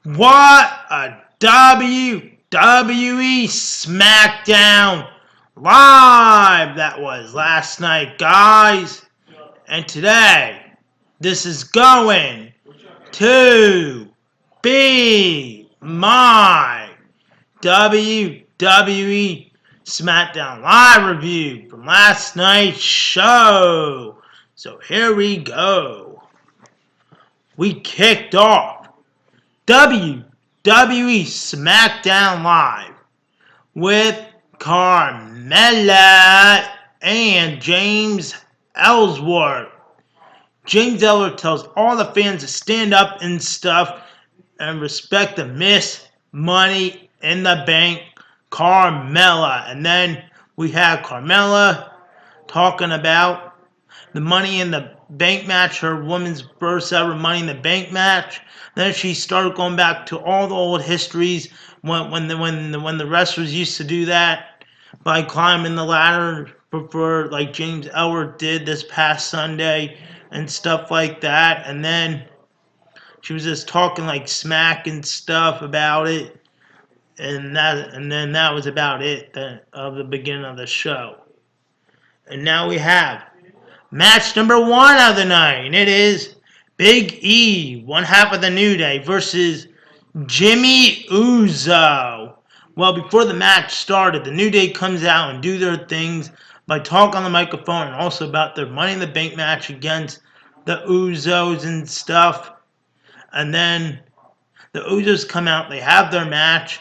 What a WWE SmackDown Live that was last night, guys. And today, this is going to be my WWE SmackDown Live review from last night's show. So here we go. We kicked off WWE SmackDown Live with Carmella and James Ellsworth. James Ellsworth tells all the fans to stand up and stuff and respect the Miss Money in the Bank, Carmella. And then we had Carmella talking about the Money in the Bank match, her women's first ever Money in the Bank match. Then she started going back to all the old histories when the wrestlers used to do that by climbing the ladder for like James Ellsworth did this past Sunday and stuff like that. And then she was just talking like smack and stuff about it, and then that was about it of the beginning of the show. And now we have match number 1 of the night, and it is Big E, one half of the New Day, versus Jimmy Uso. Well, before the match started, the New Day comes out and do their things by talking on the microphone and also about their Money in the Bank match against the Usos and stuff. And then the Usos come out, they have their match,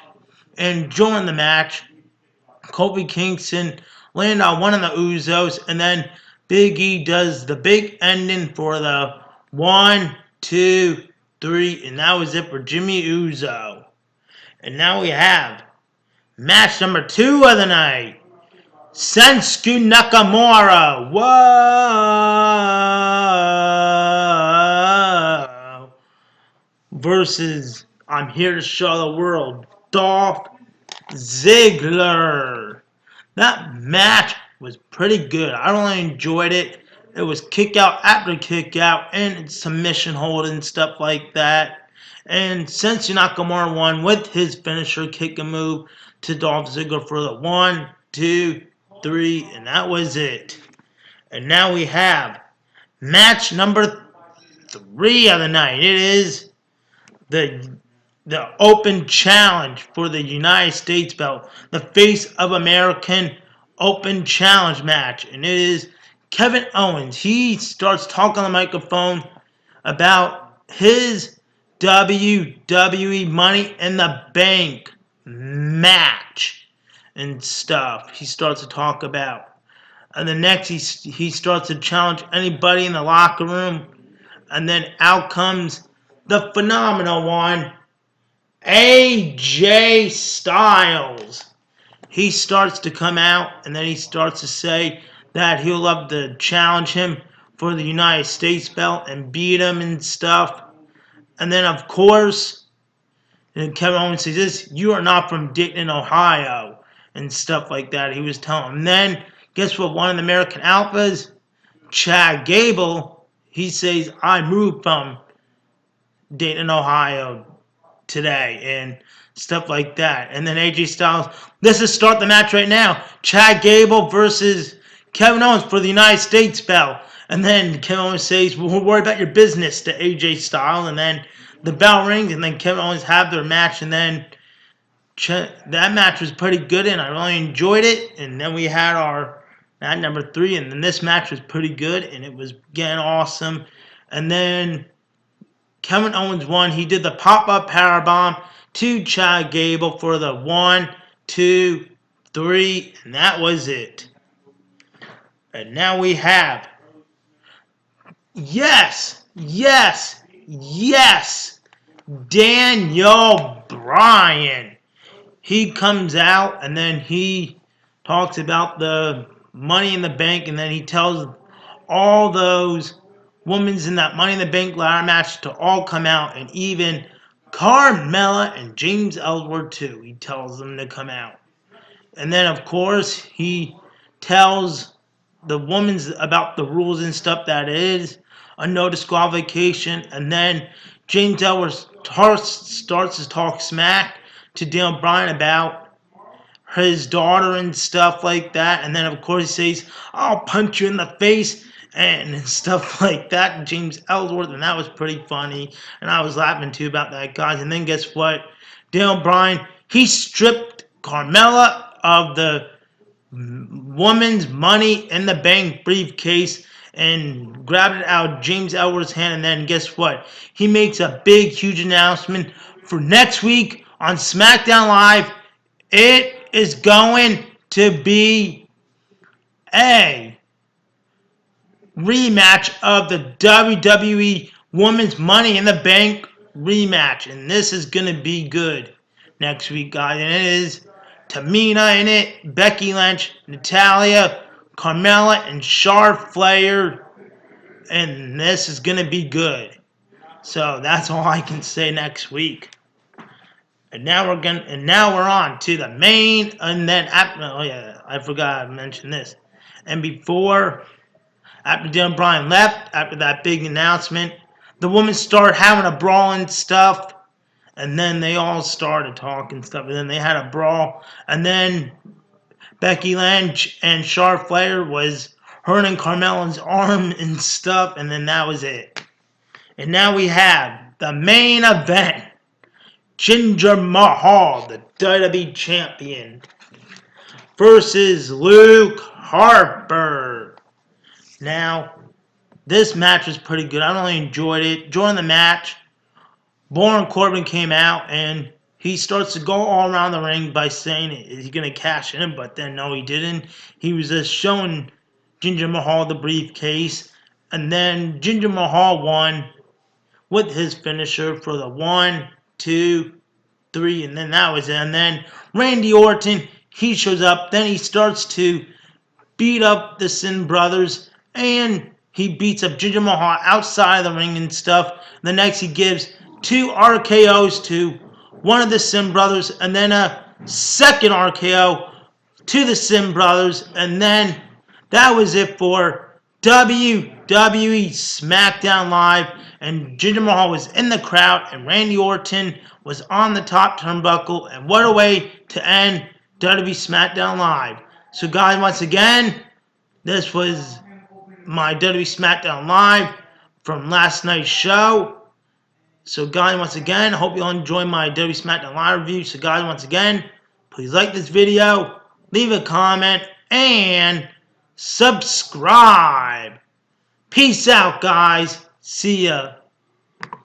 and during the match, Kofi Kingston landed on one of the Usos, and then Big E does the big ending for the 1, 2, 3, and that was it for Jimmy Uso. And now we have match number 2 of the night. Shinsuke Nakamura. Whoa. Versus I'm Here to Show the World, Dolph Ziggler. That match was pretty good. I really enjoyed it. It was kick out after kick out and submission hold and stuff like that. And Shinsuke Nakamura won with his finisher kick and move to Dolph Ziggler for the 1, 2, 3, and that was it. And now we have match number 3 of the night. It is the Open Challenge for the United States belt, the Face of American Open Challenge match, and it is Kevin Owens. He starts talking on the microphone about his WWE Money in the Bank match and stuff. He starts to talk about, and the next he starts to challenge anybody in the locker room, and then out comes the phenomenal one, AJ Styles. He starts to come out, and then he starts to say that he'll love to challenge him for the United States belt and beat him and stuff. And then, of course, Kevin Owens says this, you are not from Dayton, Ohio, and stuff like that. He was telling him. And then, guess what? One of the American Alphas, Chad Gable, he says, I moved from Dayton, Ohio today, and stuff like that. And then AJ Styles, let's just start the match right now. Chad Gable versus Kevin Owens for the United States belt. And then Kevin Owens says, well, we'll worry about your business to AJ Styles. And then the bell rings, and then Kevin Owens have their match. And then that match was pretty good, and I really enjoyed it. And then we had our match number 3, and then this match was pretty good, and it was again awesome. And then Kevin Owens won. He did the pop-up powerbomb to Chad Gable for the 1, 2, 3, and that was it. And now we have, yes, Daniel Bryan. He comes out, and then he talks about the Money in the Bank, and then he tells all those women's in that Money in the Bank ladder match to all come out, and even Carmella and James Ellsworth too. He tells them to come out. And then, of course, he tells the women's about the rules and stuff, that it is a no disqualification. And then James Ellsworth starts to talk smack to Daniel Bryan about his daughter and stuff like that. And then, of course, he says, I'll punch you in the face and stuff like that. James Ellsworth, and that was pretty funny. And I was laughing, too, about that, guys. And then guess what? Daniel Bryan, he stripped Carmella of the woman's Money in the Bank briefcase and grabbed it out of James Ellsworth's hand. And then guess what? He makes a big, huge announcement for next week on SmackDown Live. It is going to be a rematch of the WWE Women's Money in the Bank rematch. And this is going to be good next week, guys. And it is Tamina in it, Becky Lynch, Natalya, Carmella, and Charlotte Flair. And this is going to be good. So that's all I can say next week. And now we're on to the main, and then after, oh yeah, I forgot to mention this. And after Daniel Bryan left, after that big announcement, the women started having a brawl and stuff. And then they all started talking stuff. And then they had a brawl. And then Becky Lynch and Charlotte Flair was hurting Carmella's arm and stuff. And then that was it. And now we have the main event. Jinder Mahal, the WWE champion, versus Luke Harper. Now, this match was pretty good. I really enjoyed it. During the match, Baron Corbin came out and he starts to go all around the ring by saying he's going to cash in, but then no, he didn't. He was just showing Jinder Mahal the briefcase, and then Jinder Mahal won with his finisher for the 1, 2, 3, and then that was it. And then Randy Orton, he shows up. Then he starts to beat up the Sin Brothers, and he beats up Jinder Mahal outside of the ring and stuff. The next, he gives 2 RKOs to one of the Sin Brothers, and then a second RKO to the Sin Brothers, and then that was it for WWE SmackDown Live. And Jinder Mahal was in the crowd, and Randy Orton was on the top turnbuckle. And what a way to end WWE SmackDown Live. So, guys, once again, this was my WWE SmackDown Live from last night's show. So, guys, once again, I hope you all enjoy my WWE SmackDown Live review. So, guys, once again, please like this video, leave a comment, and subscribe. Peace out, guys. See ya.